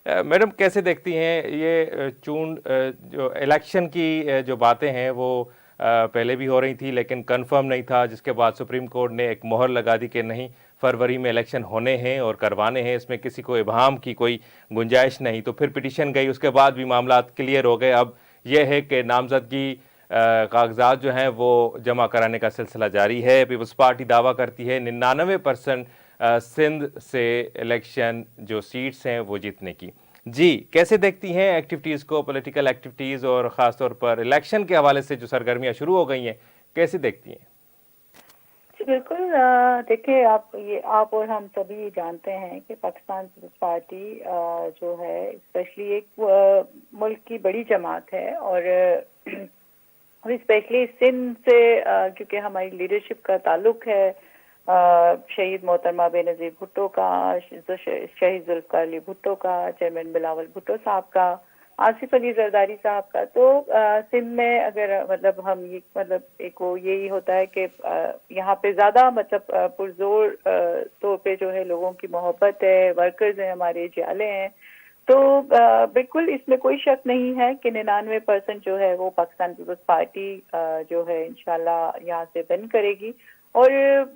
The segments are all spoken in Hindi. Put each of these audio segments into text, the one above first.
मैडम कैसे देखती हैं ये जो इलेक्शन की जो बातें हैं वो पहले भी हो रही थी लेकिन कंफर्म नहीं था, जिसके बाद सुप्रीम कोर्ट ने एक मोहर लगा दी कि नहीं, फरवरी में इलेक्शन होने हैं और करवाने हैं, इसमें किसी को इबाहम की कोई गुंजाइश नहीं। तो फिर पिटीशन गई, उसके बाद भी मामला क्लियर हो गए। अब यह है कि नामजदगी कागजात जो हैं वो जमा कराने का सिलसिला जारी है। पीपल्स पार्टी दावा करती है 99% सिंध से इलेक्शन जो सीट्स हैं वो जीतने की। जी, कैसे देखती हैं एक्टिविटीज़ को, पॉलिटिकल एक्टिविटीज़ और ख़ास तौर पर इलेक्शन के हवाले से जो सरगर्मियां शुरू हो गई हैं, कैसे देखती हैं? जी बिल्कुल। देखिए, आप और हम सभी जानते हैं कि पाकिस्तान पीपल्स पार्टी जो है स्पेशली एक मुल्क की बड़ी जमात है। और स्पेशली सिंध से क्योंकि हमारी लीडरशिप का ताल्लुक है शहीद मोहतरमा बेनज़ीर भुट्टो का, शहीद जुल्फ़िकार अली भुट्टो का, चेयरमैन बिलावल भुट्टो साहब का, आसिफ अली जरदारी साहब का। तो सिंध में अगर मतलब हम ये मतलब एक वो यही होता है कि यहाँ पे ज्यादा मतलब पुरजोर तौर पे जो है लोगों की मोहब्बत है, वर्कर्स हैं, हमारे जियाले हैं। तो बिल्कुल इसमें कोई शक नहीं है कि 99% जो है वो पाकिस्तान पीपल्स पार्टी जो है इंशाल्लाह यहाँ से विन करेगी। और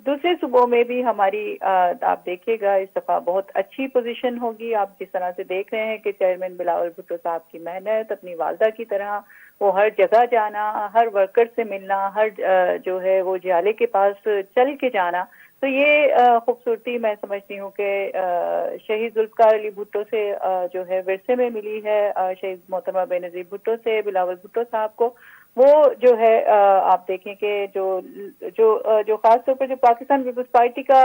दूसरे सूबों में भी हमारी आप देखिएगा इस दफा बहुत अच्छी पोजीशन होगी। आप जिस तरह से देख रहे हैं कि चेयरमैन बिलावल भुट्टो साहब की मेहनत, अपनी वालदा की तरह वो हर जगह जाना, हर वर्कर से मिलना, हर जो है वो जियाले के पास चल के जाना। तो ये खूबसूरती मैं समझती हूँ कि शहीद जुल्फ़िकार अली भुट्टो से जो है विरसे में मिली है। शहीद मोहतरमा बेनज़ीर भुट्टो से बिलावल भुट्टो साहब को वो जो है आप देखें कि जो खास तौर पर जो पाकिस्तान पीपल्स पार्टी का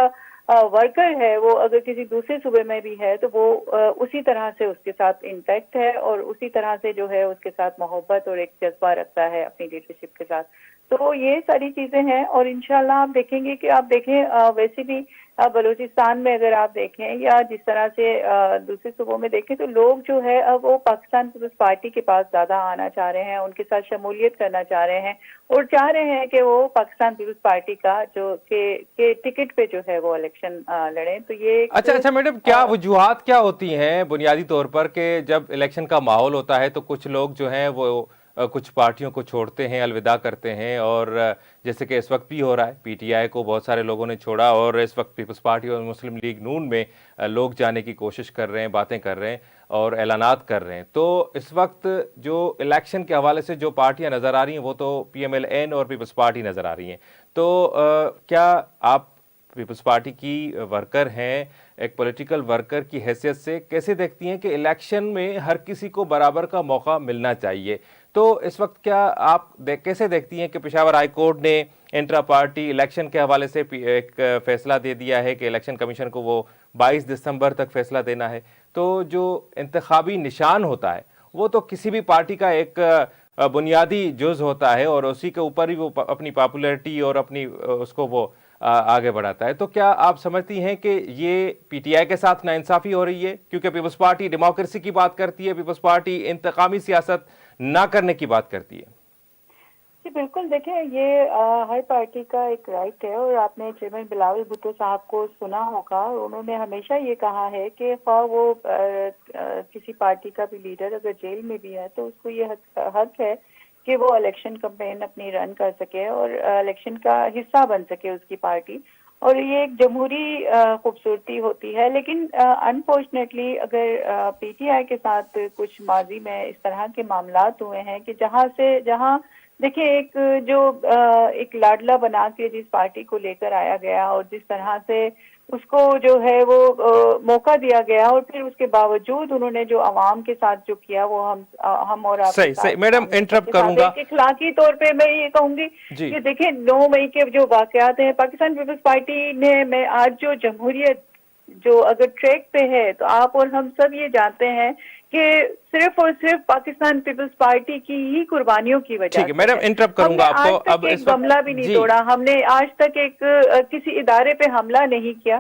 वर्कर है वो अगर किसी दूसरे सूबे में भी है तो वो उसी तरह से उसके साथ इंटैक्ट है और उसी तरह से जो है उसके साथ मोहब्बत और एक जज्बा रखता है अपनी लीडरशिप के साथ। तो ये सारी चीजें हैं और इंशाल्लाह आप देखेंगे कि आप देखें वैसे भी बलूचिस्तान में अगर आप देखें या जिस तरह से दूसरे सूबों में देखें तो लोग जो है अब वो पाकिस्तान पीपल्स पार्टी के पास ज्यादा आना चाह रहे हैं, उनके साथ शमूलियत करना चाह रहे हैं और चाह रहे हैं कि वो पाकिस्तान पीपल्स पार्टी का जो के टिकट पे जो है वो इलेक्शन लड़ें। तो ये एक अच्छा अच्छा मैडम, क्या वजूहात क्या होती हैं बुनियादी तौर पर कि जब इलेक्शन का माहौल होता है तो कुछ लोग जो हैं वो कुछ पार्टियों को छोड़ते हैं, अलविदा करते हैं, और जैसे कि इस वक्त भी हो रहा है, पीटीआई को बहुत सारे लोगों ने छोड़ा और इस वक्त पीपल्स पार्टी और मुस्लिम लीग नून में लोग जाने की कोशिश कर रहे हैं, बातें कर रहे हैं और ऐलानात कर रहे हैं। तो इस वक्त जो इलेक्शन के हवाले से जो पार्टियां नज़र आ रही हैं वो तो पीएमएलएन और पीपल्स पार्टी नज़र आ रही हैं। तो क्या आप पीपल्स पार्टी की वर्कर हैं, एक पॉलिटिकल वर्कर की हैसियत से कैसे देखती हैं कि इलेक्शन में हर किसी को बराबर का मौका मिलना चाहिए? तो इस वक्त क्या आप कैसे देखती हैं कि पेशावर हाई कोर्ट ने इंट्रा पार्टी इलेक्शन के हवाले से एक फैसला दे दिया है कि इलेक्शन कमीशन को वो 22 दिसंबर तक फैसला देना है। तो जो इंतखाबी निशान होता है वो तो किसी भी पार्टी का एक बुनियादी जुज होता है और उसी के ऊपर ही वो अपनी पॉपुलैरिटी और अपनी उसको वो आगे बढ़ाता है। तो क्या आप समझती हैं कि ये पीटीआई के साथ नाइंसाफी हो रही है? क्योंकि पीपल्स पार्टी डेमोक्रेसी की बात करती है, पीपल्स पार्टी इंतकामी सियासत ना करने की बात करती है। जी बिल्कुल। देखें, ये हर पार्टी का एक राइट है और आपने चेयरमैन बिलावल भुट्टो साहब को सुना होगा, उन्होंने हमेशा ये कहा है कि वो किसी पार्टी का भी लीडर अगर जेल में भी है तो उसको ये हक है कि वो इलेक्शन कैंपेन अपनी रन कर सके और इलेक्शन का हिस्सा बन सके उसकी पार्टी। और ये एक जमहूरी खूबसूरती होती है। लेकिन अनफॉर्चुनेटली अगर पीटीआई के साथ कुछ माजी में इस तरह के मामलात हुए हैं कि जहां देखिए एक जो एक लाडला बना के जिस पार्टी को लेकर आया गया और जिस तरह से उसको जो है वो मौका दिया गया और फिर उसके बावजूद उन्होंने जो आवाम के साथ जो किया वो हम और आपके सही साथ सही मैडम, हम इंटरप्ट सबके साथ करूंगा। एक इखलाकी तौर पे मैं ये कहूंगी जी कि देखिए 9 मई के जो वाकयात हैं पाकिस्तान पीपल्स पार्टी ने मैं आज जो जमहूरियत जो अगर ट्रैक पे है तो आप और हम सब ये जानते हैं कि सिर्फ और सिर्फ पाकिस्तान पीपल्स पार्टी की ही कुर्बानियों की वजह ठीक है से मैडम, है। इंटरप्ट हमने करूंगा आज आपको तक अब एक इस वक्त। गमला भी नहीं जी तोड़ा, हमने आज तक एक किसी इदारे पे हमला नहीं किया।